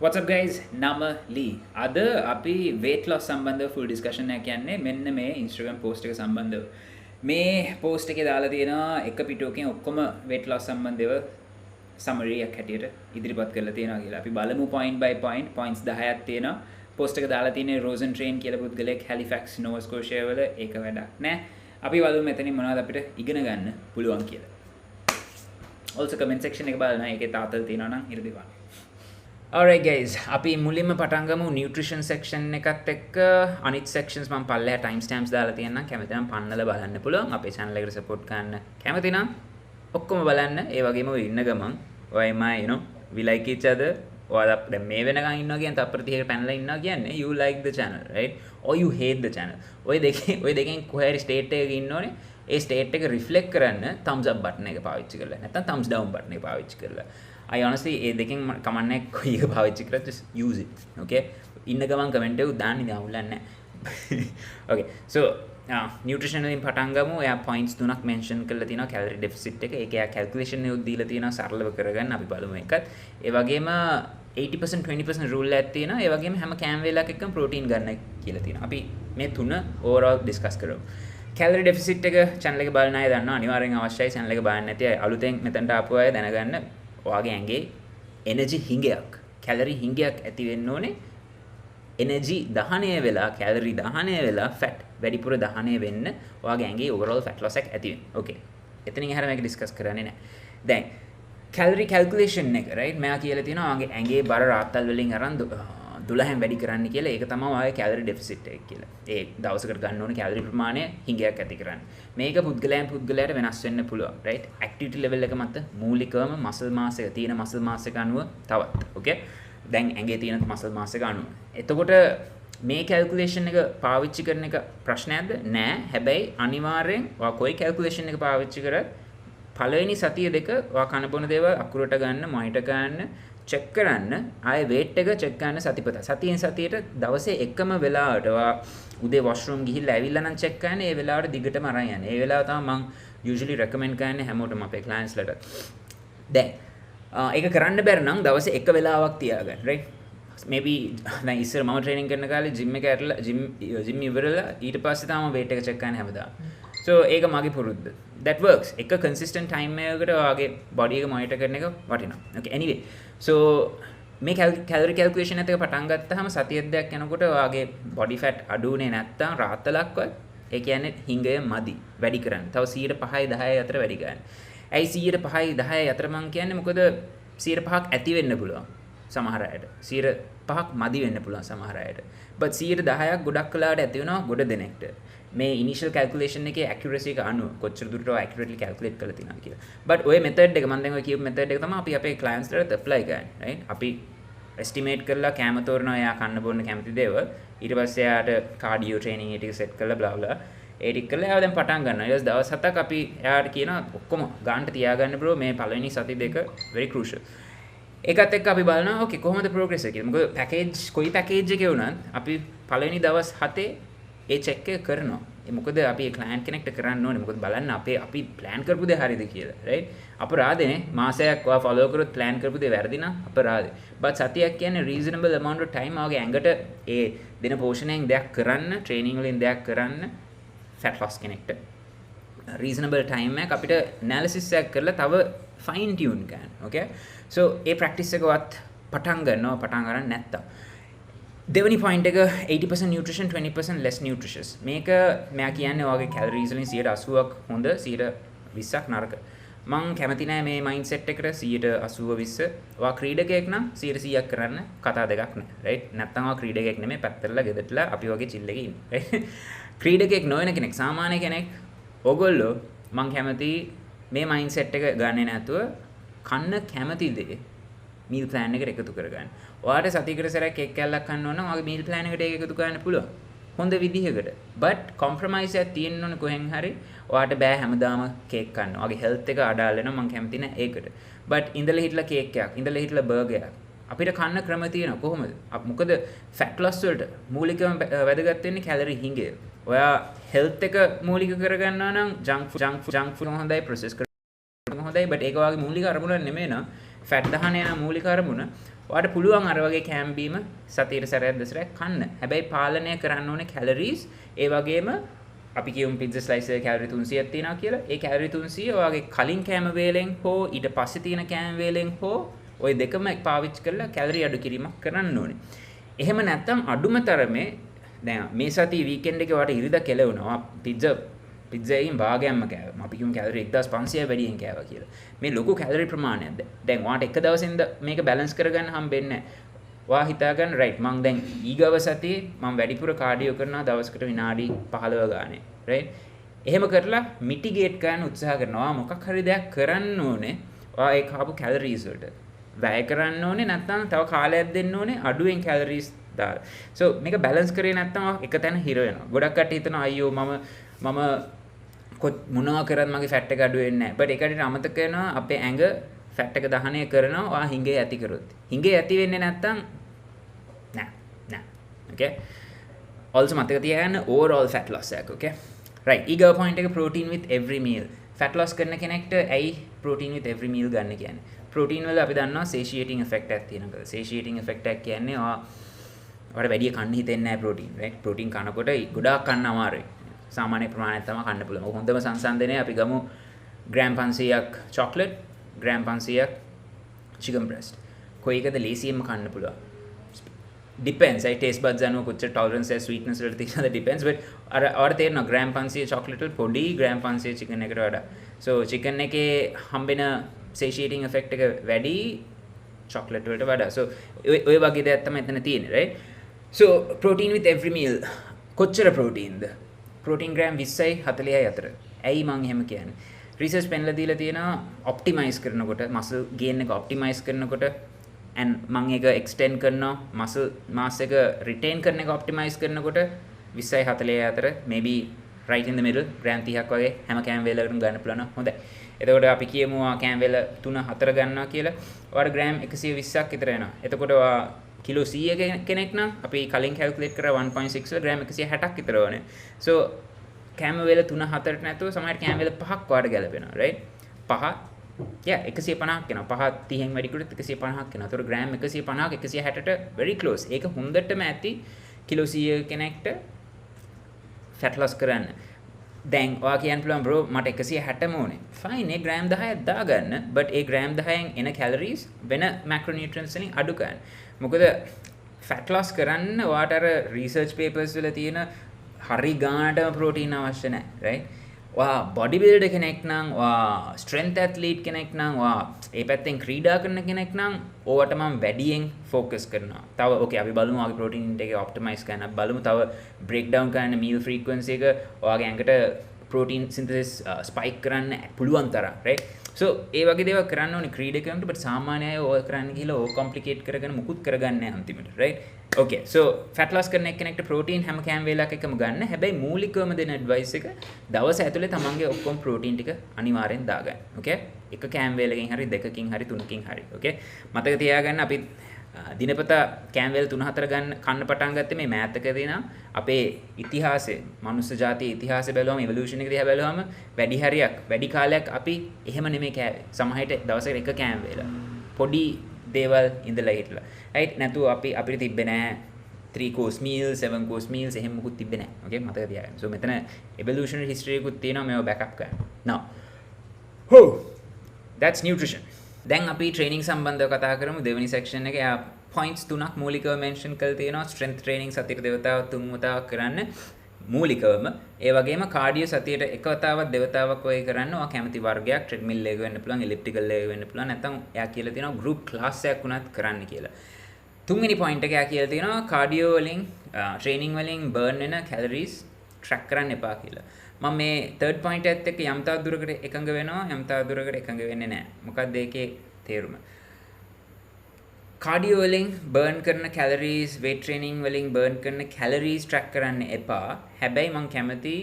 What's up guys? නම ලී. අද අපි weight loss සම්බන්ධව full discussion එකක් යන්නේ මෙන්න මේ Instagram post එක සම්බන්ධව. මේ post එකේ දාලා තියෙනවා එක පිටුවකින් ඔක්කොම weight loss සම්බන්ධව summary එකක් හැටියට ඉදිරිපත් කරලා තියෙනවා කියලා. අපි බලමු point by point points 10ක් තියෙනවා. post එක දාලා තියෙන්නේ Rosen Train කියලා පුද්ගලයෙක් Halifax Nova Scotia වල ඒක වැඩක් නෑ. අපි බලමු මෙතනින් මොනවද අපිට ඉගෙන ගන්න පුළුවන් කියලා. also comment section එක බලන්න ඒකේ තාතල් තියෙනවා නම් ඉර දෙපන්න. Alright guys, අපි මුලින්ම පටන් ගමු nutrition section එකත් එක්ක අනිත් sections මම පල්ලෙහා time stamps දාලා තියෙනවා කැමති නම් පන්නලා බලන්න පුළුවන් අපේ channel එකට support කරන්න කැමති නම් ඔක්කොම බලන්න ඒ වගේම ඔය ඉන්න ගමන් ඔයමයි you know we like each other ඔයාලා දැන් මේ වෙනකන් ඉන්නවා කියන්නේ තප්පර 30කට පැනලා ඉන්නවා කියන්නේ you like the channel right or you hate the channel ඔය දෙකෙන් කොහේ හරි state එකක ඉන්නෝනේ ඒ state එක reflect කරන්න thumbs up button එක පාවිච්චි කරලා නැත්නම් thumbs down button එක පාවිච්චි කරලා I honestly ඒ දෙකෙන් කමන්නේ කොයි එක පාවිච්චි කරත් just use it okay ඉන්න ගමන් කමෙන්ට් එක දාන්න ඉතින් අවුලන්නේ නැහැ okay so nutrition වලින් පටන් ගමු එයා points තුනක් mention කරලා තියෙනවා calorie deficit එක ඒක එයා calculation එකක් දීලා තියෙනවා සරලව කරගන්න අපි බලමු එකත් ඒ වගේම 80% 20% rule එකක් තියෙනවා ඒ වගේම හැම කෑම වේලක් එක්කම protein ගන්න කියලා තියෙනවා අපි මේ තුන overall discuss කරමු calorie deficit එක channel එක බලන අය දන්නවා අනිවාර්යෙන් අවශ්‍යයි channel එක බලන්න නැති අය අලුතෙන් මෙතනට ආපු අය දැනගන්න ඔයාගේ ඇඟේ එනර්ජි හිඟයක් කැලරි හිඟයක් ඇති වෙන්න ඕනේ එනර්ජි දහනය වෙලා කැලරි දහනය වෙලා ෆැට් වැඩිපුර දහනය වෙන්න ඔයාගේ ඇඟේ overall fat loss එක ඇති වෙන්න. ඕකේ. එතනින් එහාට මේක ඩිස්කස් කරන්නේ නැහැ. දැන් කැලරි කැල්කියුලේෂන් එක රයිට් මෙයා කියලා තියෙනවා ඔයාගේ ඇඟේ බර රාත්තල් වලින් අරන් 12න් වැඩි කරන්න කියලා. ඒක තමයි ඔයාගේ කැලරි ඩෙෆිසිට් එක කියලා. ඒ දවසකට ගන්න ඕනේ කැලරි ප්‍රමාණය හිඟයක් ඇති කරන්න. මේක පුද්ගලයාට වෙනස් වෙන්න පුළුවන්. රයිට්? ඇක්ටිවිටි ලෙවල් එක මත මූලිකවම මසල් මාස් එක තියෙන මසල් මාස් එක අනුව තවත්. ඕකේ? දැන් ඇඟේ තියෙන මසල් මාස් එක අනුව. එතකොට මේ කැල්කියුලේෂන් එක පාවිච්චි කරන එක ප්‍රශ්නයක්ද? නෑ. හැබැයි අනිවාර්යෙන් ඔයා කොයි කැල්කියුලේෂන් එක පාවිච්චි කරත් පළවෙනි සතිය දෙක ඔයා කන බොන දේවල් අකුරට ගන්න, මොනිටර් ගන්න චෙක් කරන්න ආයේ weight එක චෙක් කරන්න සතිපත. සතියෙන් සතියට දවසේ එකම වෙලාවට ඔයා උදේ washroom ගිහිල්ලා ඇවිල්ලා නම් චෙක් කරන්න ඒ වෙලාවට දිගටම අරන් යන්න. ඒ වෙලාව තමයි මම usually recommend කරන්නේ හැමෝටම අපේ clients ලට. දැන් ඒක කරන්න බැරි නම් දවසේ එක වෙලාවක් තියාගන්න. right? maybe දැන් ඉස්සර මම training කරන කාලේ gym එක ඇරලා gym ඉවරලා ඊට පස්සේ තමයි weight එක check කරන්න හැමදාම. so ඒක මගේ පුරුද්ද. that works. එක consistent time එකකට ඔයාගේ body එක monitor කරන එක වටිනවා. okay anyway so මේ calorie calculation එකත් පටන් ගත්තාම සතියක් දෙකක් යනකොට ඔයාගේ body fat අඩුුනේ නැත්තම් රාත්තලක්වත් ඒ කියන්නේ හිඟය මදි වැඩි කරන්න. තව 5යි 10යි අතර වැඩි කරන්න. ඇයි 5යි 10යි අතර මං කියන්නේ මොකද 5ක් ඇති වෙන්න පුළුවන් සමහර අයට. 5ක් මදි වෙන්න පුළුවන් සමහර අයට. but 10ක් ගොඩක් කලාවට ඇති වෙනවා ගොඩ දෙනෙක්ට. මේ initial calculation එකේ accuracy එක අනුව කොච්චර දුරට accurately calculate කරලා තියෙනවද කියලා. but ඔය method එක මම දැන් ඔය කියපු method එක තමයි අපි අපේ clients වලට apply කරන්නේ. right? අපි estimate කරලා කැම තෝරනවා එයා කන්න බොන්න කැමති දේවල්. ඊට පස්සේ එයාට cardio training එක set කරලා blah blah ඒ ටික කරලා එයා දැන් පටන් ගන්නවා. ඊට පස්සේ දවස් 7ක් අපි එයාට කියනවා ඔක්කොම ගන්නට තියාගන්න bro මේ පළවෙනි සති දෙක very crucial. ඒකත් එක්ක අපි බලනවා okay කොහොමද progress එක කියලා. මොකද package කොයි package එකේ වුණත් අපි පළවෙනි දවස් 7 ඒ check එක කරනවා. ඒ මොකද අපි ඒ client කෙනෙක්ට කරන්න ඕනේ. මොකද බලන්න අපි plan කරපු දේ හරියද කියලා. right? අපරාධනේ මාසයක් ඔයා follow කරොත් plan කරපු දේ වැරදි නම් අපරාධේ. but සතියක් කියන්නේ reasonable amount of time ආගේ ඇඟට ඒ දින පෝෂණයෙන් දෙයක් කරන්න, training වලින් දෙයක් කරන්න fat loss කෙනෙක්ට reasonable time එකක් අපිට analysis එකක් කරලා තව fine tune කරන්න. okay? so ඒ practice එකවත් පටන් ගන්න නැත්තම් දෙවනි point එක 80% nutrition 20% less nutritious. මේක මම කියන්නේ ඔයාගේ calories වලින් 80%ක් හොඳ 20%ක් නරක. මම කැමති නෑ මේ mindset එකට 80 80 20. ඔයා ක්‍රීඩකයෙක් නම් 100%ක් කරන්න කතා දෙකක් නෑ. right? නැත්තම් ඔයා ක්‍රීඩකයෙක් නෙමෙයි පැත්තටලා ගෙදරටලා අපි වගේ chill එකේ ඉන්නේ. right? ක්‍රීඩකයෙක් නොවන කෙනෙක් සාමාන්‍ය කෙනෙක් ඔයගොල්ලෝ මම කැමති මේ mindset එක ගන්නේ නැතුව කන්න කැමති දේ meal plan එකට එකතු කරගන්න. ඔයාට සතියකට සැරයක් කේක් කෑල්ලක් කන්න ඕන නම් ඔයාගේ meal plan එකට ඒක එකතු කරන්න පුළුවන්. හොඳ විදිහකට. but compromise එකක් තියෙන්න ඕනේ කොහෙන් හරි. ඔයාට බෑ හැමදාම කේක් කන්න. ඔයාගේ health එක අඩාල වෙනවා මම කැමති නෑ ඒකට. but ඉඳලා හිටලා කේක් එකක්, ඉඳලා හිටලා බර්ගර් එකක්. අපිට කන්න ක්‍රම තියෙනවා කොහොමද? මොකද fat loss වලට මූලිකවම වැදගත් වෙන්නේ කැලරි හිඟය. ඔයා health එක මූලික කරගන්නවා නම් junk food හොඳයි process කරන හොඳයි but ඒක ඔයාගේ මූලික අරමුණ නෙමෙයි නා. ෆැට් දහනය යන මූලික අරමුණ ඔයාට පුළුවන් අර වගේ කෑම බීම සතියට සැරයක් දෙසරයක් කන්න. හැබැයි පාලනය කරන්න ඕනේ කැලරීස්. ඒ වගේම අපි කියමු පිට්සා ස්ලයිස් එකේ කැලරි 300ක් තියෙනවා කියලා. ඒ කැලරි 300 ඔයාගේ කලින් කෑම වේලෙන් හෝ ඊට පස්සේ තියෙන කෑම වේලෙන් හෝ ওই දෙකම පාවිච්චි කරලා කැලරි අඩු කිරීමක් කරන්න ඕනේ. එහෙම නැත්නම් අඩුම තරමේ දැන් මේ සතිය වීකෙන්ඩ් එකේ වට ඉරිදා කෙලවුණා. පිට්සා එකකින් භාගයක්ම කෑවා. අපි කියමු කැලරි 1500 වැඩියෙන් කෑවා කියලා. මේ ලොකු කැලරි ප්‍රමාණයක්ද? දැන් ඔයාට එක දවසෙන්ද මේක බැලන්ස් කරගන්න හම්බෙන්නේ නැහැ. ඔයා හිතා ගන්න රයිට් මං දැන් ඊගව සතියේ මම වැඩිපුර කාඩියෝ කරනවා දවසකට විනාඩි 15 ගානේ. රයිට්? එහෙම කරලා මිටිගේට් කරන්න උත්සාහ කරනවා. මොකක් හරි දෙයක් කරන්න ඕනේ. ඔයා ඒ කාපු කැලරීස් වලට වැය කරන්න ඕනේ නැත්නම් තව කාලයක් දෙන්න ඕනේ අඩුවෙන් කැලරීස් දාලා. so මේක බැලන්ස් කරේ නැත්නම් එක තැන හිර වෙනවා. ගොඩක් කට්ටිය හිතනවා අයියෝ මම මොනවා කරත් මගේ ෆැට් එක අඩු වෙන්නේ නැහැ. බට් ඒකට අමතක කරනවා අපේ ඇඟ ෆැට් එක දහනය කරනවා ඔයා හිඟේ ඇති කරොත්. හිඟේ ඇති වෙන්නේ නැත්නම් නෑ. okay also මතක තියාගන්න overall fat loss එක. okay right ඊගව point එක protein with every meal. fat loss කරන කෙනෙක්ට ඇයි protein with every meal ගන්න කියන්නේ? protein වල අපි දන්නවා satiating effect එකක් තියෙනවා. satiating effect එක කියන්නේ ඔයාට වැඩි කන්න හිතෙන්නේ නැහැ protein right. protein කනකොට ගොඩාක් කන්න අමාරුයි. සාමාන්‍ය ප්‍රමාණයක් තමයි කන්න පුළුවන්. හොඳම සංසන්දනය අපි ගමු ග්‍රෑම් 500ක් chocolate, ග්‍රෑම් 500ක් chicken breast. කොයි එකද ලේසියෙන්ම කන්න පුළුවන්? depends. taste buds අනුව කොච්චර tolerance එක sweetness වලට තියෙනවද depends. but අර තේරෙනවා ග්‍රෑම් 500 chocolate වල පොඩි ග්‍රෑම් 500 chicken එකට වඩා. so chicken එකේ හම්බෙන satiating effect එක වැඩි chocolate වලට වඩා. so ඔය වගේ දෙයක් තමයි එතන තියෙන්නේ right. so protein with every meal. කොච්චර ප්‍රෝටීන්ද? ප්‍රෝටීන් ග්‍රෑම් 20යි 40යි අතර. ඇයි මං එහෙම කියන්නේ? රිසර්ච් පෙන්ලා දීලා තියෙනවා ඔප්ටිමයිස් කරනකොට මසල් ගේන් එක ඔප්ටිමයිස් කරනකොට and මං ඒක එක්ස්ටෙන්ඩ් කරනවා මසල් මාස් එක රිටේන් කරන එක ඔප්ටිමයිස් කරනකොට 20යි 40යි අතර maybe right in the middle gram 30ක් වගේ හැම කෑම වේලකටම ගන්න පුළුවන්. හොඳයි. එතකොට අපි කියමු කෑම වේල 3-4 ගන්නවා කියලා. ඔයාලට ග්‍රෑම් 120ක් විතර එනවා. එතකොට ඔයා කිලෝ 100 කෙනෙක් නම් අපි කලින් කැල්කියුලේට් කරා 1.6 වල ග්‍රෑම් 160ක් විතර ඕනේ. so කෑම වේල 3-4ට නැතුව සමහර කෑම වේල 5ක් වාට ගැලපෙනවා right. 5 150ක් එනවා. 5 30න් වැඩි කරොත් 150ක් එනවා. ඒතකොට ග්‍රෑම් 150ක් 160ට very close. ඒක හොඳටම ඇති කිලෝ 100 කෙනෙක්ට fat loss කරන්න. දැන් ඔයා කියන්න පුළුවන් bro මට 160ම ඕනේ. fine ඒ ග්‍රෑම් 10ක් දාගන්න. but ඒ ග්‍රෑම් 10න් එන calories වෙන macronutrients වලින් අඩු කරන්න. මොකද fat loss කරන්න ඔයාට අර research papers වල තියෙන හරි ගානටම protein අවශ්‍ය නැහැ right. ඔයා body builder කෙනෙක් නම් ඔයා strength athlete කෙනෙක් නම් ඔයා ඒ පැත්තෙන් ක්‍රීඩා කරන කෙනෙක් නම් ඕවට මම වැඩියෙන් focus කරනවා. තව okay අපි බලමු ආගේ protein intake එක optimize කරන්න. බලමු තව breakdown කරන්න meal frequency එක ඔයාගේ ඇඟට protein synthesis spike කරන්න පුළුවන් තරම් right. so ඒ වගේ දේවල් කරන්න ඕනේ ක්‍රීඩකයන්ට. but සාමාන්‍ය අය ඔය කරන්න ගිහලා ඕක complicate කරගෙන මුකුත් කරගන්නේ නැහැ අන්තිමට right. okay so fat loss කරන එක්කෙනෙක්ට protein හැම කෑම වේලක් එකම ගන්න. හැබැයි මූලිකවම දෙන advice එක දවස ඇතුලේ තමන්ගේ ඔක්කොම protein ටික අනිවාර්යෙන් දාගන්න. okay එක කෑම වේලකින් හරි දෙකකින් හරි තුනකින් හරි okay මතක තියාගන්න අපි දිනපතා කෑම වේල 3-4 ගන්න කන්න පටන් ගත්තේ මේ මෑතකදී නම් අපේ ඉතිහාසයේ මනුස්ස ජාතියේ ඉතිහාසය බැලුවම evolution එක දිහා බැලුවම වැඩි කාලයක් අපි එහෙම නෙමෙයි කෑවේ. සමහරට දවසකට එක කෑම වේල පොඩි දේවල් ඉඳලා හිටලා right නැතු අපිට තිබ්බේ නෑ 3 course meals 7 course meals එහෙම මොකුත් තිබ්බේ නෑ. okay මතක තියාගන්න. so මෙතන evolutionary history එකකුත් තියෙනවා මේව backup කරන්න. now that's nutrition. දැන් අපි training සම්බන්ධව කතා කරමු. දෙවෙනි section එකේ points තුනක් මූලිකව mention කරලා තියෙනවා. strength training සතියට දෙවතාවක් තුන් වතාවක් කරන්න මූලිකවම. ඒ වගේම cardio සතියට එක වතාවක් දෙවතාවක් වගේ කරන්න. ඔයා කැමති වර්ගයක් treadmill එක වෙන්න පුළුවන්, elliptical එක වෙන්න පුළුවන්. නැත්නම් එයා කියලා තියෙනවා group class එකක් වුණත් කරන්න කියලා. තුන්වෙනි point එක එයා කියලා තියෙනවා cardio වලින් training වලින් burn වෙන calories track කරන්න එපා කියලා. මම මේ third point එකත් එක්ක යම් තාක් දුරකට එකඟ වෙනවා, යම් තාක් දුරකට එකඟ වෙන්නේ නැහැ. මොකක්ද ඒකේ තේරුම? cardio වලින් burn කරන calories, weight training වලින් burn කරන calories track කරන්න එපා. හැබැයි මම කැමති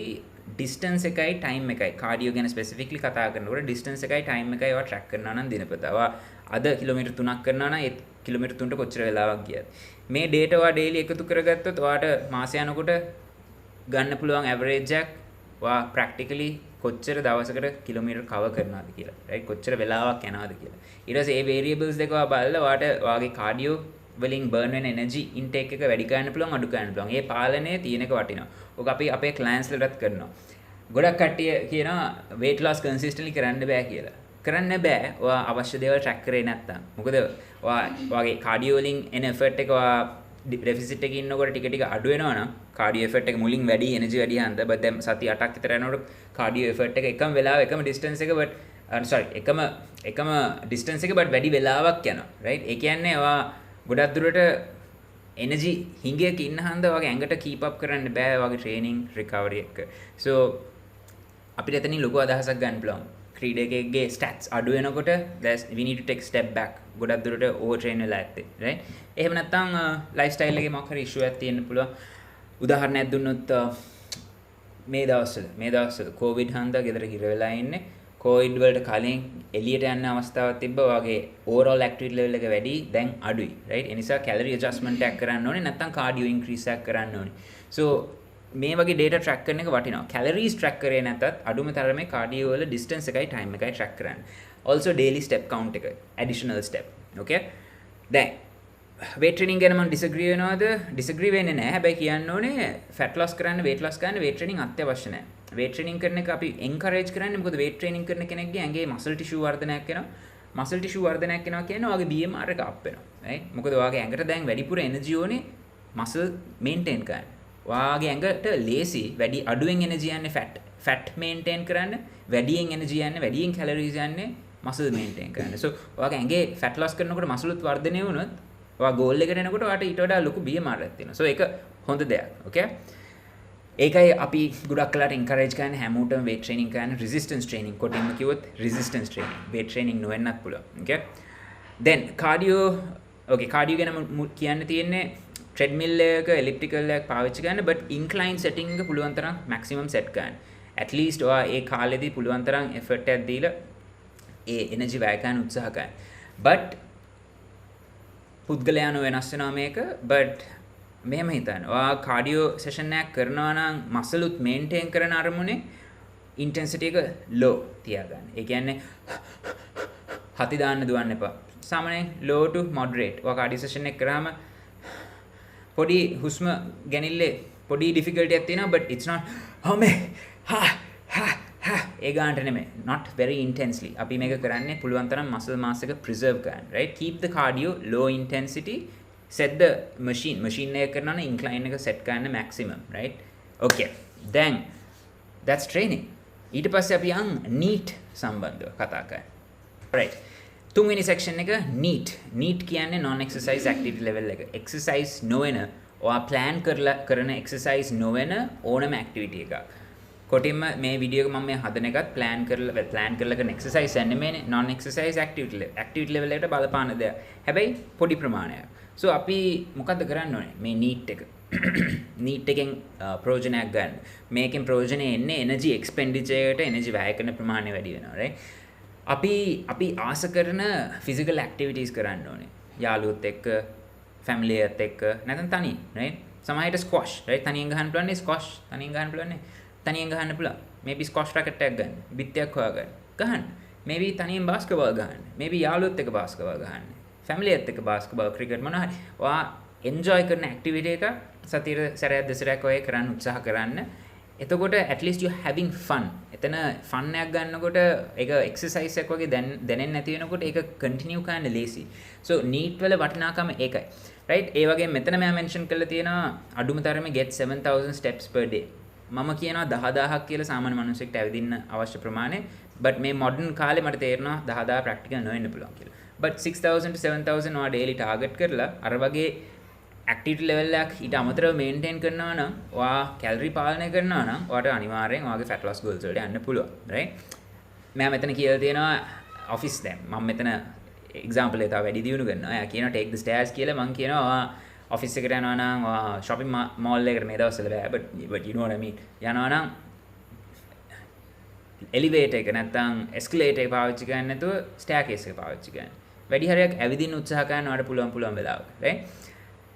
distance එකයි time එකයි cardio ගැන specifically කතා කරනකොට distance එකයි time එකයි ඒවා track කරනවා නම් දිනපතා. ඔයා අද කිලෝමීටර් 3ක් කරනවා නම් ඒ කිලෝමීටර් 3ට කොච්චර වෙලාවක් ගියද? මේ data ඔයා daily එකතු කරගත්තොත් ඔයාට මාසය යනකොට ගන්න පුළුවන් average එකක් ඔයා practically කොච්චර දවසකට කිලෝමීටර් කවර් කරනවද කියලා right කොච්චර වෙලාවක් යනවද කියලා ඊට පස්සේ මේ variables දෙක බලලා ඔයාට ඔයාගේ කාඩියෝ වලින් burn වෙන energy intake එක වැඩි කරන්න පුළුවන් අඩු කරන්න පුළුවන් ඒ පාලනය තියෙනක වටිනවා ඔක අපි අපේ clients ලටත් කරනවා ගොඩක් කට්ටිය කියනවා weight loss consistently කරන්න බෑ කියලා කරන්න බෑ ඔයා අවශ්‍ය දේවල් track කරේ නැත්තම් මොකද ඔයාගේ කාඩියෝ වලින් එන effort එක ඔයා ඩෙෆිසිට් එකේ ඉන්නකොට ටික ටික අඩු වෙනවා නම් කාඩියෝ එෆර්ට් එක මුලින් වැඩි එනර්ජි වැඩි හන්ද බත් දැන් සති 8ක් විතර යනකොට කාඩියෝ එෆර්ට් එක එකම වෙලාව එකම ඩිස්ටන්ස් එක එකම ඩිස්ටන්ස් එක බට් වැඩි වෙලාවක් යනවා රයිට් ඒ කියන්නේ ඔයා ගොඩක් දුරට එනර්ජි හිඟයක ඉන්න හන්ද ඔයාගේ ඇඟට කීප් අප් කරන්න බෑ ඔයාගේ ට්‍රේනින් රිකවරි එක සෝ අපිට එතනින් ලොකු අදහසක් ගන්න පුළුවන් ක්‍රීඩකයෙක්ගේ ස්ටැට්ස් අඩු වෙනකොට we need to take step back ගොඩක් දුරට ඕවර් ට්‍රේන් වෙලා ඇත්තේ right එහෙම නැත්නම් ලයිෆ් ස්ටයිල් එකේ මොකක් හරි ඉෂුව එකක් තියෙන්න පුළුවන් උදාහරණයක් දුන්නොත් මේ දවස්වල කොවිඩ් හන්දා ගෙදර හිර වෙලා ඉන්නේ කොවිඩ් වලට කලින් එළියට යන්න අවස්ථාවක් තිබ්බා වගේ ඕවරෝල් ඇක්ටිවිටි ලෙවල් එක වැඩි දැන් අඩුයි right ඒ නිසා කැලරි ඇඩ්ජස්ට්මන්ට් එකක් කරන්න ඕනේ නැත්නම් කාඩියෝ ඉන්ක්‍රීස් එකක් කරන්න ඕනේ so මේ වගේ data track කරන එක වටිනවා calories track කරේ නැතත් අඩුම තරමේ cardio වල distance එකයි time එකයි track කරන්න also daily step count එක additional step okay දැන් weight training ගැන මම disagree වෙන්නේ නැහැ හැබැයි කියන්න ඕනේ fat loss කරන්න weight loss කරන්න weight training අත්‍යවශ්‍ය නැහැ weight training කරන එක අපි encourage කරන්නේ මොකද weight training කරන කෙනෙක්ගේ ඇඟේ muscle tissue වර්ධනයක් වෙනවා muscle tissue වර්ධනයක් වෙනවා කියන්නේ ඔයාගේ BMR එක up වෙනවා right මොකද ඔයාගේ ඇඟට දැන් වැඩිපුර energy ඕනේ muscle maintain කරන්න ඔයාගේ ඇඟට ලේසි වැඩි අඩුවෙන් එනර්ජි යන්නේ ෆැට් මේන්ටේන් කරන්න වැඩියෙන් එනර්ජි යන්නේ වැඩියෙන් කැලරීස් යන්නේ මසල් මේන්ටේන් කරන්න. සෝ ඔයාගේ ඇඟේ ෆැට් loss කරනකොට මසලුත් වර්ධනය වුණොත් ඔයා ගෝල් එකට එනකොට ඔයාට ඊට වඩා ලොකු BMR එකක් තියෙනවා. සෝ ඒක හොඳ දෙයක්. ඕකේ. ඒකයි අපි ගොඩක් කලට encourage කරන්නේ හැමෝටම weight training කරන්න resistance training කොටින්ම කිව්වොත් resistance training weight training නොවෙන්නත් පුළුවන්. ඕකේ. then cardio cardio ගැන කියන්න තියෙන්නේ treadmill එක elliptical එකක් පාවිච්චි කරන්න but incline setting එක පුළුවන් තරම් maximum set කරන්න. at least ඔයා ඒ කාලෙදී පුළුවන් තරම් effort එකක් දීලා ඒ energy වැය ගන්න උත්සාහ කරන්න. but පුද්ගලයාන වෙනස් වෙනවා මේක but මෙහෙම හිතන්න. ඔයා cardio session එකක් කරනවා නම් muscle උත් maintain කරන අරමුණේ intensity එක low තියාගන්න. ඒ කියන්නේ හති දාන්න දුවන්න එපා. සාමාන්‍යයෙන් low to moderate. ඔයා cardio session එක කරාම පොඩි හුස්ම ගැනිල්ලේ පොඩි ඩිෆිකල්ටි එකක් තියෙනවා but it's not ඒ ගන්නට නෙමෙයි not very intensely අපි මේක කරන්නේ පුළුවන් තරම් muscle mass එක preserve කරන්න right keep the cardio low intensity set the machine එක කරනවා නම් incline එක set කරන්න maximum right okay then that's training ඊට පස්සේ අපි යන් NEAT සම්බන්ධව කතා කරමු right තුන්වෙනි section එක NEAT කියන්නේ non exercise activity level එක exercise නොවන ඔයා plan කරන exercise නොවන ඕනම activity එකක් කොටින්ම මේ වීඩියෝ එක මම මේ හදන එකත් plan කරලා කරන exercise නෙමෙයි non exercise activity level එකට බලපාන දෙයක් හැබැයි පොඩි ප්‍රමාණයක් so අපි මොකද්ද කරන්න ඕනේ මේ NEAT එක NEAT එකෙන් ප්‍රයෝජනයක් ගන්න මේකෙන් ප්‍රයෝජනෙ එන්නේ energy expenditure එකට energy වැය කරන ප්‍රමාණය වැඩි වෙනවා right අපි ආස කරන physical activities කරන්න ඕනේ. යාළුවොත් එක්ක, family එකත් එක්ක, නැත්නම් තනියෙන්, right? සමහරවිට squash, right? තනියෙන් ගහන්න පුළුවන් නේ squash. තනියෙන් ගහන්න පුළුවන් නේ. තනියෙන් ගහන්න පුළුවන්. maybe squash racket එකක් ගන්න. බිත්තියක් හොයාගන්න. ගහන්න. maybe තනියෙන් basketball ගහන්න. maybe යාළුවොත් එක්ක basketball ගහන්න. family එකත් එක්ක basketball, cricket මොනවා හරි. ඔයා enjoy කරන activity එක සතියේ සැරයක් දෙසරයක් ඔය කරන්න උත්සාහ කරන්න. එතකොට at least you having fun. එතන fun එකක් ගන්නකොට ඒක exercise එකක් වගේ දැනෙන්නේ නැති වෙනකොට ඒක continue කරන්න ලේසි. So NEAT වල වටිනාකම ඒකයි. right? ඒ වගේ මෙතන මම mention කරලා තියෙනවා අඩුම තරමේ get 7000 steps per day. මම කියනවා 10000ක් කියලා සාමාන්‍ය මිනිස්සෙක්ට ඇවිදින්න අවශ්‍ය ප්‍රමාණය. but මේ modern කාලේ මට තේරෙනවා 10000 practical නොවෙන්න පුළුවන් කියලා. but 6000 to 7000 ඔයා daily target කරලා අර වගේ activity level එකක් ඊට අමතරව maintain කරනවා නම් ඔයා calorie පාලනය කරනවා නම් ඔයාට අනිවාර්යෙන් ඔයාගේ fat loss goals වලට යන්න පුළුවන් right මම මෙතන කියලා තියෙනවා office දැන් මම මෙතන example එක තව වැඩි දියුණු කරනවා එයා කියනවා take the stairs කියලා මම කියනවා ඔයා office එකට යනවා නම් ඔයා shopping mall එකට මේ දවස්වල බෑ but you know what I mean යනවා නම් elevator එක නැත්නම් escalator එක පාවිච්චි කරන්නේ නැතුව staircase එක පාවිච්චි කරන්න වැඩි හරියක් ඇවිදින්න උත්සාහ කරන ඔයාට පුළුවන් වෙලාවක right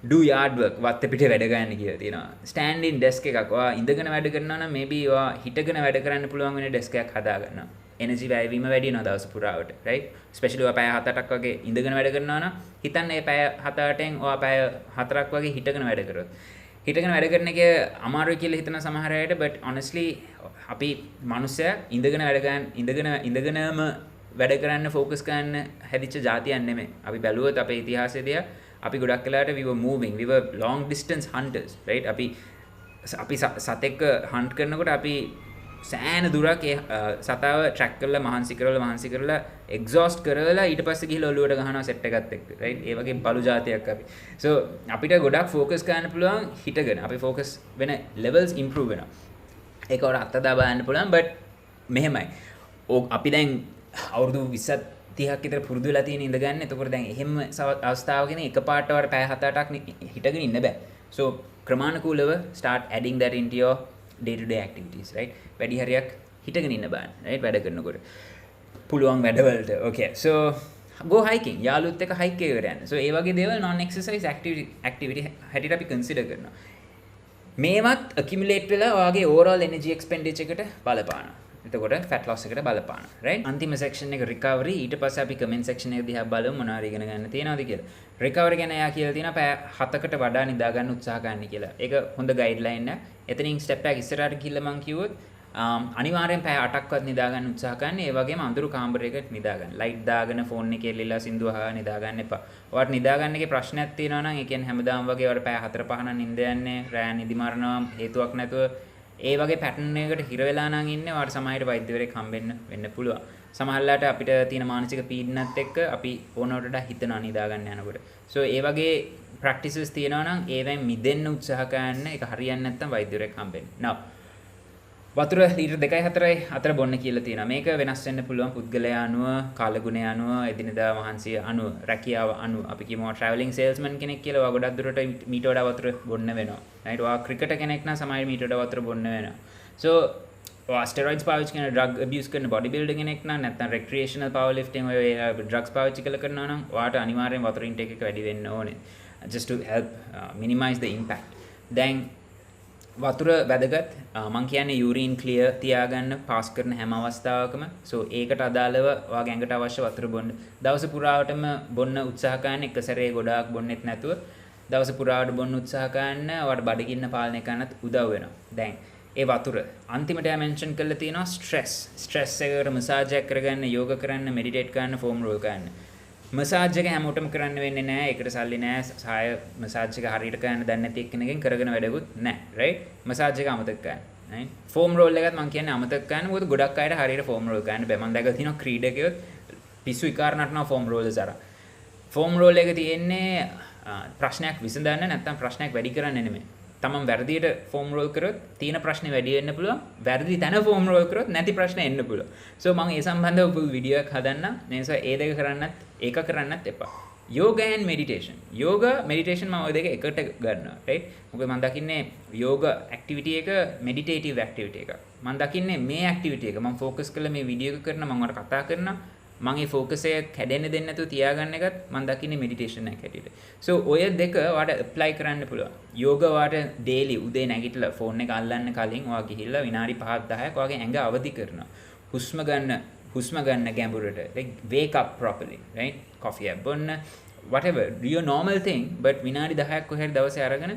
do yard work වත්ත පිට වැඩ ගන්න කියලා තියෙනවා. standing desk එකක් ඔයා ඉඳගෙන වැඩ කරනවා නම් maybe ඔයා හිටගෙන වැඩ කරන්න පුළුවන් වෙන desk එකක් හදා ගන්නවා. energy වැයවීම වැඩි වෙනවා දවස පුරාවට right especially ඔයා පැය 7-8ක් වගේ ඉඳගෙන වැඩ කරනවා නම් හිතන්න මේ පැය 7-8න් ඔයා පැය 4ක් වගේ හිටගෙන වැඩ කරොත් හිටගෙන වැඩ කරන එක අමාරුයි කියලා හිතන සමහර අයට but honestly අපි මිනිස්සයා ඉඳගෙන වැඩ ගන්න ඉඳගෙනම වැඩ කරන්න focus කරන්න හැදිච්ච જાතියක් නෙමෙයි. අපි බැලුවොත් අපේ ඉතිහාසයේදී අපි ගොඩක් වෙලාවට we were moving we were long distance hunters right අපි සතෙක් hunt කරනකොට අපි සෑහෙන දුරක් ඒ සතාව track කරලා මහන්සි කරලා exhaust කරලා ඊට පස්සේ ගිහලා ඔලුවට ගහනවා set එකත් එක්ක right ඒ වගේ බලු જાතියක් අපි so අපිට ගොඩක් focus කරන්න පුළුවන් හිටගෙන අපි focus වෙන levels improve වෙනවා ඒක වල අත්දැක බලන්න පුළුවන් but මෙහෙමයි අපි දැන් අවුරුදු 20 30ක් විතර පුරුදු වෙලා තියෙන ඉඳ ගන්න. එතකොට දැන් එහෙම අවස්ථාවකදී එකපාරට වර පැය 7-8ක් හිටගෙන ඉන්න බෑ. So ක්‍රමානුකූලව start adding that into your day to day activities right. වැඩි හරියක් හිටගෙන ඉන්න බෑ right වැඩ කරනකොට. පුළුවන් වැඩවලට. Okay. So go hiking. යාළුවොත් එක්ක hike එකකට යන්න. So ඒ වගේ දේවල් non exercise activity හැටියට අපි consider කරනවා. මේවත් accumulate වෙලා ඔයාගේ overall energy expenditure එකට බලපානවා. එතකොට fat loss එකට බලපාන right අන්තිම section එක recovery ඊට පස්සේ අපි comment section එක දිහා බලමු මොනවාරි ඉගෙන ගන්න තියෙනවද කියලා recovery ගැන එයා කියලා තියෙනවා පැය 7කට වඩා නිදා ගන්න උත්සාහ ගන්න කියලා ඒක හොඳ guideline එක එතනින් step එක ඉස්සරහට ගිහලා මම කිව්වොත් අනිවාර්යෙන් පැය 8ක්වත් නිදා ගන්න උත්සාහ ගන්න ඒ වගේම අඳුරු කාමරයකට නිදා ගන්න light දාගෙන phone එකේ එල්ලලා සින්දු අහලා නිදා ගන්න එපා ඔයාලට නිදා ගන්න එකේ ප්‍රශ්නයක් තියෙනවා නම් ඒ කියන්නේ හැමදාම වගේ ඔයාලට පැය 4-5 නම් නිින්ද යන්නේ රෑ නිදි මරනවා හේතුවක් නැතුව ඒ වගේ පැටර්න් එකකට හිර වෙලා නම් ඉන්නේ ඔයාලට සමහරවිට වෛද්‍යවරයෙක් හම්බෙන්න වෙන්න පුළුවන්. සමහරවිට අපිට තියෙන මානසික පීඩනත් එක්ක අපි ඕනවට වඩා හිතනවා නිදා ගන්න යනකොට. So ඒ වගේ practices තියෙනවා නම් ඒවෙන් මිදෙන්න උත්සාහ කරන්න ඒක හරියන්නේ නැත්නම් වෛද්‍යවරයෙක් හම්බෙන්න. Now වතුර ලීටර් 2-4 අතර බොන්න කියලා තියෙනවා. මේක වෙනස් වෙන්න පුළුවන් පුද්ගලයා අනුව, කාලගුණය අනුව, එදිනදා මහන්සිය අනුව, රැකියාව අනුව. අපි කියමු traveling salesman කෙනෙක් කියලා ඔයා ගොඩක් දුරට මීට වඩා වතුර බොන්න වෙනවා. right? ඔයා ක්‍රිකටර් කෙනෙක් නම් සමහර මීට වඩා වතුර බොන්න වෙනවා. So ඔයා steroids පාවිච්චි කරන drug abuse කරන body builder කෙනෙක් නම් නැත්නම් recreational power lifting ඔය drugs පාවිච්චි කරනවා නම් ඔයාට අනිවාර්යෙන් වතුර intake එක වැඩි වෙන්න ඕනේ. just to help minimize the impact. දැන් වතුර වැදගත් මම කියන්නේ යූරින් ක්ලියර් තියාගන්න පාස් කරන හැම අවස්ථාවකම සෝ ඒකට අදාළව ඔයාගේ ඇඟට අවශ්‍ය වතුර බොන්න දවස පුරාවටම බොන්න උත්සාහ කරන්න එක සැරේ ගොඩාක් බොන්නෙත් නැතුව දවස පුරාවට බොන්න උත්සාහ කරන්න ඔයාලට බඩගින්න පාලනය කරන්නත් උදව් වෙනවා දැන් ඒ වතුර අන්තිමට යා මෙන්ෂන් කරලා තියෙනවා ස්ට්‍රෙස් එකට මසාජ් එකක් කරගන්න යෝග කරන්න මෙඩිටේට් කරන්න ෆෝම් රෝල් කරන්න මසාජ් එක හැමෝටම කරන්න වෙන්නේ නැහැ. ඒකට සල්ලි නැහැ. සාය මසාජ් එක හරියට කරන්න දන්නේ නැති එක්කෙනකින් කරගෙන වැඩකුත් නැහැ. right? මසාජ් එක අමතක කරන්න. right? ෆෝම් රෝල් එකත් මම කියන්නේ අමතක කරන්න. මොකද ගොඩක් අයට හරියට ෆෝම් රෝල් කරන්න බෑ. මම දැකලා තියෙනවා ක්‍රීඩකයොත් පිස්සු විකාර නටනවා ෆෝම් රෝල්ස් අරන්. ෆෝම් රෝල් එක තියෙන්නේ ප්‍රශ්නයක් විසඳන්න නැත්නම් ප්‍රශ්නයක් වැඩි කරන්න නෙමෙයි. තමන් වැරදියට ෆෝම් රෝල් කරොත් තියෙන ප්‍රශ්නේ වැඩි වෙන්න පුළුවන්. වැරදි තැන ෆෝම් රෝල් කරොත් නැති ප්‍රශ්න එන්න පුළුවන්. සෝ මම ඒ සම්බන්ධව full වීඩියෝ එකක් හදන්නම්. ඒ නිසා ඒ දෙක කරන්නත් ඒක කරන්නත් එපා. yoga and meditation. yoga meditation මම ඔය දෙක එකට ගන්නවා. right? මොකද මම දකින්නේ yoga activity එක meditative activity එකක්. මම දකින්නේ මේ activity එක මම focus කරලා මේ වීඩියෝ එක කරන මම ඔයාලට කතා කරනවා. මම මේ ફોකස් එක කැඩෙන්න දෙන්නේ නැතුව තියාගන්න එකත් මම දකින්නේ මෙඩිටේෂන් එකක් හැටියට. සෝ ඔය දෙක ඔයාලට ඇප්ලයි කරන්න පුළුවන්. යෝගා ඔයාලට ඩේලි උදේ නැගිටලා ෆෝන් එක අල්ලන්න කලින් ඔයා ගිහිල්ලා විනාඩි 5-10ක් ඔයාගේ ඇඟ අවදි කරනවා. හුස්ම ගන්න ගැඹුරට. like wake up properly, right? coffee එකක් බොන්න whatever do your normal thing but විනාඩි 10ක් කොහෙද දවසේ අරගෙන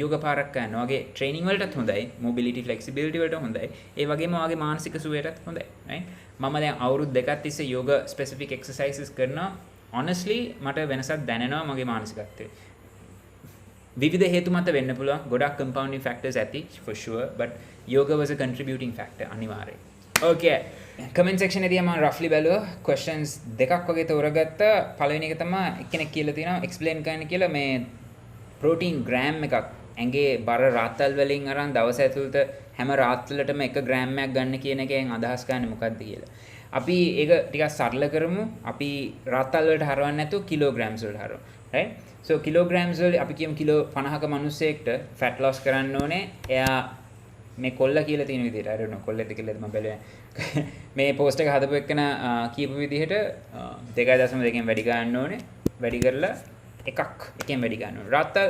යෝග පාරක් කරනවා. ඔයාගේ ට්‍රේනින් වලටත් හොඳයි, mobility flexibility වලට හොඳයි. ඒ වගේම ඔයාගේ මානසික සුවයටත් හොඳයි, right? මම දැන් අවුරුදු දෙකක් තිස්සේ යෝග ස්පෙસિෆික් එක්සර්සයිසස් කරනවා. honestly මට වෙනසක් දැනෙනවා මගේ මානසිකත්වයේ. විවිධ හේතු මත වෙන්න පුළුවන්. ගොඩක් compounding factors ඇති for sure but yoga was a contributing factor අනිවාර්යයෙන්. okay comment section එකේදී මම roughly බැලුවා questions දෙකක් වගේ තෝරගත්ත. පළවෙනි එක තමයි එක්කෙනෙක් කියලා තියෙනවා explain කරන්න කියලා මේ protein gram එකක් ඇඟේ බර රාත්තල් වලින් අරන් දවස ඇතුළත හැම රාත්තලටම 1 ග්‍රෑම්යක් ගන්න කියන එකෙන් අදහස් ගන්න මොකක්ද කියලා. අපි ඒක ටිකක් සරල කරමු. අපි රාත්තල් වලට හරවන්නේ නැතුව කිලෝග්‍රෑම්ස් වලට හරවමු. right? so kilograms වල අපි කියමු කිලෝ 50ක මිනිස්සෙක්ට fat loss කරන්න ඕනේ. එයා මේ කොල්ල කියලා තියෙන විදිහට I don't know කොල්ලෙක්ද කියලාද මම බැලුවේ. මේ post එක හදපු එකන කියපු විදිහට 2.2කින් වැඩි ගන්න ඕනේ. වැඩි කරලා එකක් එකෙන් වැඩි ගන්න ඕනේ. රාත්තල්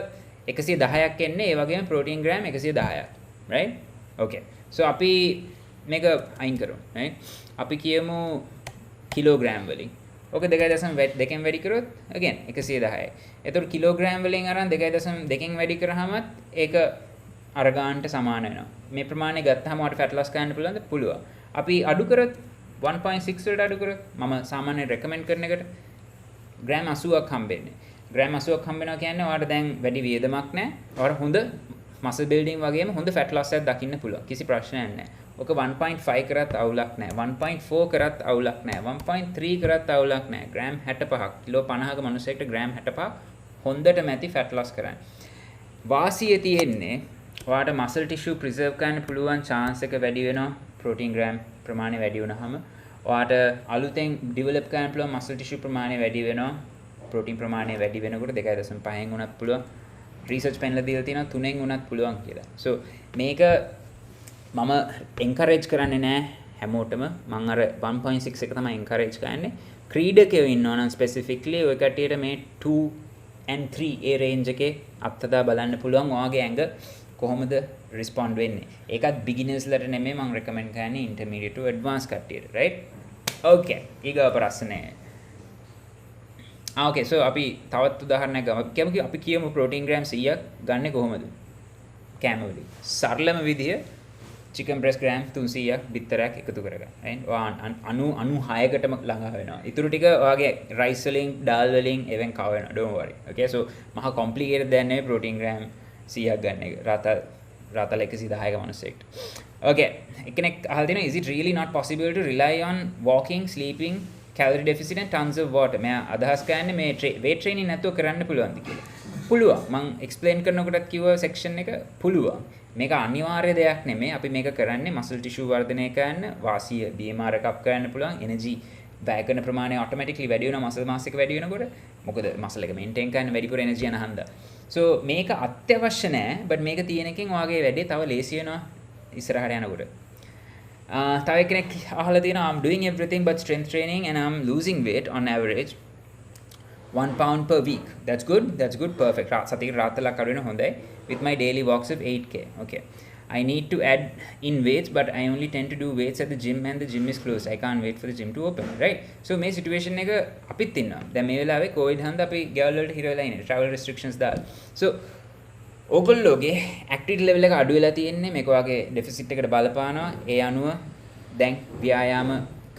110ක් එන්නේ ඒ වගේම ප්‍රෝටීන් ග්‍රෑම් 110ක්. right? okay. so අපි මේක අයින් කරමු. right? අපි කියමු කිලෝග්‍රෑම් වලින්. ඕක 2.2කින් වැඩි කරොත් again 110යි. එතකොට කිලෝග්‍රෑම් වලින් අරන් 2.2කින් වැඩි කරාමත් ඒක අර ගන්නට සමාන වෙනවා. මේ ප්‍රමාණය ගත්තාම අපිට ෆැට් ලොස් කරන්න පුළුවන්ද? පුළුවන්. අපි අඩු කරොත් 1.6 වලට අඩු කරොත් මම සාමාන්‍යයෙන් රෙකමෙන්ඩ් කරන එකට ග්‍රෑම් 80ක් හම්බෙන්නේ. ග්‍රෑම් 80ක් හම්බෙනවා කියන්නේ ඔයාලට දැන් වැඩි වියදමක් නැහැ. ඔයාලට හොඳ මසල් බිල්ඩින් වගේම හොඳ ෆැට් ලොස් එකක් දකින්න පුළුවන්. කිසි ප්‍රශ්නයක් නැහැ. ඔක 1.5 කරත් අවුලක් නැහැ. 1.4 කරත් අවුලක් නැහැ. 1.3 කරත් අවුලක් නැහැ. ග්‍රෑම් 65ක් කිලෝ 50ක මිනිසෙක්ට ග්‍රෑම් 65ක් හොඳට මැති ෆැට් ලොස් කරන්න. වාසිය තියෙන්නේ ඔයාට මසල් ටිෂු ප්‍රිසර්ව් කරන්න පුළුවන් chance එක වැඩි වෙනවා ප්‍රෝටීන් ග්‍රෑම් ප්‍රමාණය වැඩි වුණාම. ඔයාට අලුතෙන් ඩෙවලොප් කරන්න පුළුවන් මසල් ටිෂු ප්‍රමාණය වැඩි වෙනවා ප්‍රෝටීන් ප්‍රමාණය වැඩි වෙනකොට 2.5න් උනත් පුළුවන්. රිසර්ච් පෙන්ලා දීලා තියෙනවා 3න් උනත් පුළුවන් කියලා. so මේක මම එන්කරේජ් කරන්නේ නැහැ හැමෝටම. මම අර 1.6 එක තමයි එන්කරේජ් කරන්නේ. ක්‍රීඩකයෝ ඉන්නවා නම් ස්පෙસિෆික්ලි ඔය කටියට මේ 2 and 3 ඒ රේන්ජ් එකේ අත්දැක බලන්න පුළුවන් ඔයාගේ ඇඟ කොහොමද respond වෙන්නේ. ඒකත් beginners ලට නෙමෙයි මම recommend කරන්නේ intermediate to advanced කට්ටියට. right? okay. ඊගා ප්‍රශ්නේ. okay. so අපි තවත් උදාහරණයක් ගමු. අපි කියමු ප්‍රෝටීන් ග්‍රෑම් 100ක් ගන්න කොහොමද? කෑම වලින්. සරලම විදිය chicken breast gram 300ක් බිත්තරයක් එකතු කරගන්න. right? 96කටම ළඟා වෙනවා. ඊටු ටික ඔයාගේ rice වලින්, dal වලින් එවෙන් කව වෙනවා. don't worry. okay? so මහා complicated දෙයක් නෙවෙයි protein gram 100ක් ගන්න එක. රාතල් 110ක මිනිස්සෙක්ට. okay. එකෙනෙක් අහලා තියෙනවා is it really not possible to rely on walking, sleeping, calorie deficit and tons of water? මම අදහස් කරන්නේ මේ weight training නැතුව කරන්න පුළුවන්ද කියලා. පුළුවන්. මම explain කරනකොටත් කිව්ව section එක පුළුවන්. මේක අනිවාර්ය දෙයක් නෙමෙයි. අපි මේක කරන්නේ muscle tissue වර්ධනය කරන්න, වාසිය BMR එක up කරන්න පුළුවන්, energy වැය කරන ප්‍රමාණය automatically වැඩි වෙනවා muscle mass එක වැඩි වෙනකොට. මොකද muscle එක maintain කරන්න වැඩිපුර energy යන හන්දා. so මේක අත්‍යවශ්‍ය නෑ. but මේක තියෙන එකෙන් ඔයාගේ වැඩේ තව ලේසි වෙනවා ඉස්සරහට යනකොට. තව කෙනෙක් අහලා තියෙනවා I'm doing everything but strength training and I'm losing weight on average 1 pound per week. That's good, perfect. සතියේ රාත්‍රියක් අඩු වෙන හොඳයි. With my daily walks of 8k. Okay. I need to add in weights but I only tend to do weights at the gym and the gym is closed. I can't wait for the gym to open. Right? So මේ situation එක අපිත් ඉන්නවා. දැන් මේ වෙලාවේ COVID හන්ද අපි ගෙවල් වලට හිර වෙලා ඉන්නේ. travel restrictions දාලා. So ඕගොල්ලෝගේ activity level එක අඩු වෙලා තියෙන්නේ මේක වගේ deficit එකට බලපානවා. ඒ අනුව දැන් ව්‍යායාම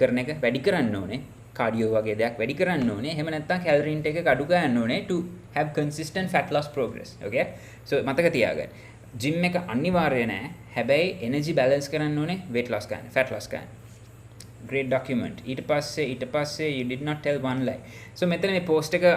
කරන එක වැඩි කරන්න ඕනේ. cardio වගේ දෙයක් වැඩි කරන්න ඕනේ. එහෙම නැත්නම් calorie intake එක අඩු ගන්න ඕනේ to have consistent fat loss progress. Okay? So මතක තියාගන්න. gym එක අනිවාර්ය නෑ. හැබැයි energy balance කරන්න ඕනේ weight loss ගන්න, fat loss ගන්න. Great document. ඊට පස්සේ you did not tell one lie. So මෙතන මේ post එක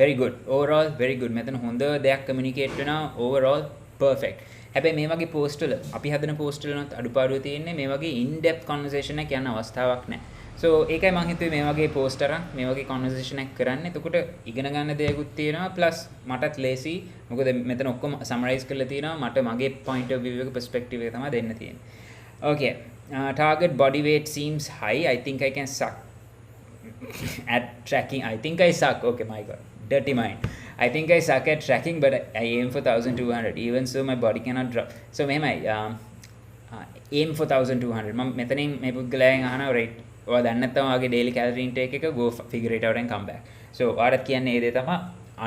very good. Overall very good. මෙතන හොඳ දෙයක් communicate වෙනවා. Overall perfect. හැබැයි මේ වගේ post වල අපි හදන post වල උනත් අඩුපාඩුව තියෙන්නේ මේ වගේ in depth conversation එකක් යන අවස්ථාවක් නැහැ. so ඒකයි මම හිතුවේ මේ වගේ post අරන් මේ වගේ conversation එකක් කරන්න. එතකොට ඉගෙන ගන්න දේකුත් තියෙනවා plus මටත් ලේසි. මොකද මෙතන ඔක්කොම summarize කරලා තියෙනවා. මට මගේ point of view එක perspective එක තමයි දෙන්න තියෙන්නේ. okay. Target body weight seems high. I think I can suck at tracking. I think I suck. Okay, my god. Dirty mind. I think I suck at tracking but I aim for 1200. Even so my body cannot drop. So මෙහෙමයි aim for 1200. මම මෙතනින් මේ පුද්ගලයන් අහනවා rate. ඔයා දන්නේ නැත්නම් ඔයාගේ daily calorie intake එක go figure it out and come back. So ඔයාලත් කියන්නේ ඒ දේ තමයි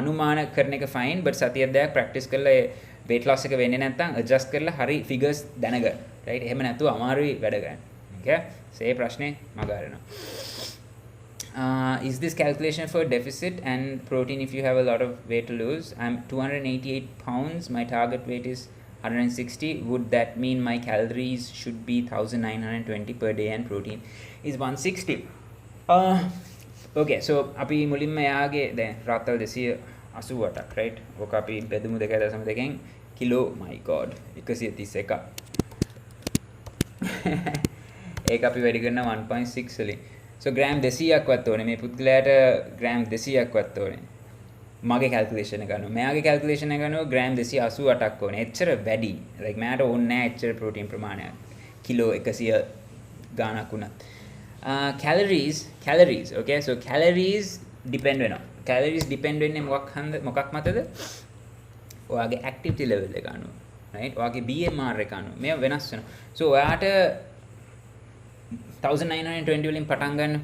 අනුමාන කරන එක fine but සතියක් දෙයක් practice කරලා ඒ weight loss එක වෙන්නේ නැත්නම් adjust කරලා හරි figures දැනගන්න. right? එහෙම නැතුව අමාරුයි වැඩ ගන්න. okay? ඒ ප්‍රශ්නේ මග අරිනවා. Is this calculation for deficit and protein if you have a lot of weight to lose? I'm 288 pounds. My target weight is 160. Would that mean my calories should be 1920 per day and protein is 160? Okay, so අපි මුලින්ම යාගේ දැන් රාත්‍රල් 288ක් right? ඔක අපි බෙදමු 2.2කින් kilo my god 131ක්. ඒක අපි වැඩි කරන 1.6 වලින්. so gram 200ක්වත් ඕනේ මේ පුද්ගලයාට gram 200ක්වත් ඕනේ මගේ calculation එක ගන්නවා මෙයාගේ calculation එක ගන්නවා gram 288ක් ඕනේ එච්චර වැඩි like මට ඕනේ නැහැ එච්චර protein ප්‍රමාණයක් කිලෝ 100 ගාණක් උනත් calories okay so calories depend වෙනවා කැලරිස් ඩිපෙන්ඩ් වෙන්නේ මොකක් මතද? ඔයාගේ ඇක්ටිවිටි ලෙවල් එක අනුව. right? ඔයාගේ BMR එක අනුව. මේව වෙනස් වෙනවා. so ඔයාට 1920 වලින් පටන් ගන්න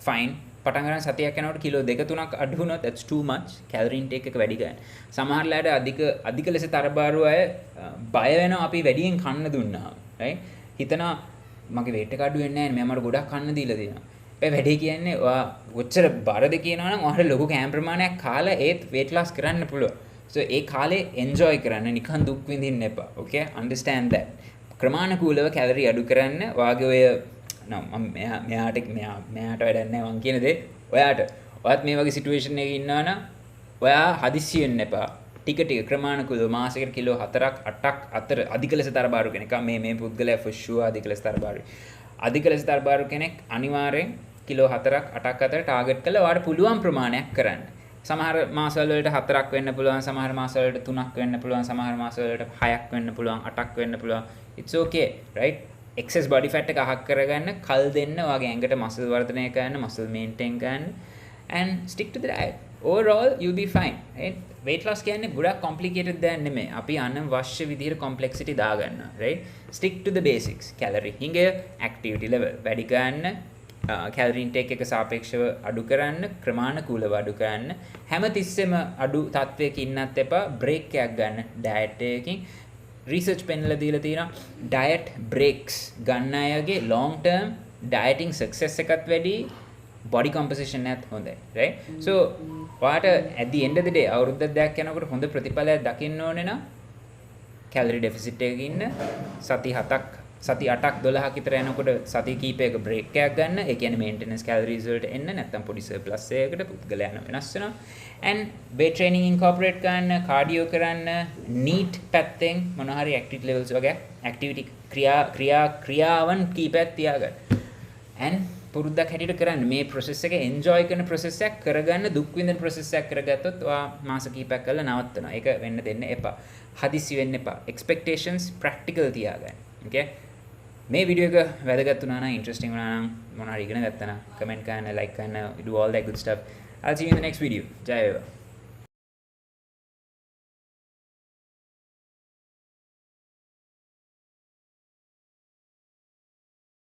fine. පටන් ගන්න සතියක් යනකොට කිලෝ 2-3ක් අඩු වුණොත් that's too much. calorie intake එක වැඩි ගන්න. සමහරලාට අධික ලෙස තරබාරු අය බය වෙනවා අපි වැඩියෙන් කන්න දුන්නා. right? හිතනවා මගේ weight එක අඩු වෙන්නේ නැහැ නේ. මම ගොඩක් කන්න දීලා දෙනවා. ඒ වැඩේ කියන්නේ ඔයා ඔච්චර බරද කියනවා නම් ඔයාලට ලොකු කෑම ප්‍රමාණයක් කාලා ඒත් weight loss කරන්න පුළුවන්. so ඒ කාලේ enjoy කරන්න නිකන් දුක් විඳින්න එපා. okay? understand that. ක්‍රමානුකූලව කැලරි අඩු කරන්න. ඔයාගේ ඔය මෙයාට වැඩක් නැහැ මං කියන දේ. ඔයාත් මේ වගේ සිටුේෂන් එකක ඉන්නවා නම් ඔයා හදිස්සි වෙන්න එපා. ටික ක්‍රමානුකූලව මාසෙකට කිලෝ 4ක් 8ක් අතර අධික ලෙස තරබාරු කෙනෙක්. මේ පුද්ගලයා for sure අධික ලෙස තරබාරුයි. අධික ලෙස තරබාරු කෙනෙක් අනිවාර්යෙන් කිලෝ 4ක් 8ක් අතර ටාගට් කරලා ඔයාට පුළුවන් ප්‍රමාණයක් කරන්න. සමහර මාසවල වලට 4ක් වෙන්න පුළුවන්, සමහර මාසවල වලට 3ක් වෙන්න පුළුවන්, සමහර මාසවල වලට 6ක් වෙන්න පුළුවන්, 8ක් වෙන්න පුළුවන්. it's okay, right? excess body fat එක අහක් කරගන්න, කල් දෙන්න, ඔයාගේ ඇඟට muscle වර්ධනය කරන්න, muscle maintain කරන්න and stick to the diet. overall you'll be fine, right? weight loss කියන්නේ ගොඩක් complicated දෙයක් නෙමෙයි. අපි අනවශ්‍ය විදිහට complexity දාගන්නවා, right? stick to the basics. calorie හිඟ, activity level වැඩි කරන්න, calorie intake එක සාපේක්ෂව අඩු කරන්න, ක්‍රමානුකූලව අඩු කරන්න. හැමතිස්සෙම අඩු තත්වයක ඉන්නත් එපා. break එකක් ගන්න diet එකකින්. research පෙන්නලා දීලා තියෙනවා diet breaks ගන්න අයගේ long term dieting success එකත් වැඩි, body composition එකත් හොඳයි, right? so ඔයාට at the end of the day අවුරුද්දක් දෙකක් යනකොට හොඳ ප්‍රතිඵලයක් දකින්න ඕනේ නම් calorie deficit එකක ඉන්න, සති 8ක් 12ක් විතර යනකොට සති කීපයක break එකක් ගන්න. ඒ කියන්නේ maintenance calories වලට එන්න, නැත්නම් පොඩි surplus එකකට පුද්ගලයා යන වෙනස් වෙනවා. and weight training incorporate කරන්න, cardio කරන්න, neat පැත්තෙන් මොන හරි activity levels වගේ activity ක්‍රියාවන් කීපයක් තියාගන්න. and පුරුද්දක් හැටියට කරන්න. මේ process එක enjoy කරන process එකක් කරගන්න, දුක් විඳින process එකක් කරගත්තොත් ඔයා මාස කීපයක් කරලා නවත්තනවා. ඒක වෙන්න දෙන්න එපා. හදිස්සි වෙන්න එපා. expectations practical තියාගන්න. okay? මේ වීඩියෝ එක වැදගත් වුණා නම්, interesting වුණා නම්, මොනවා හරි ඉගෙන ගත්තා නම් comment කරන්න, like කරන්න, do all that good stuff. I'll see you in the next video. ජය වේවා.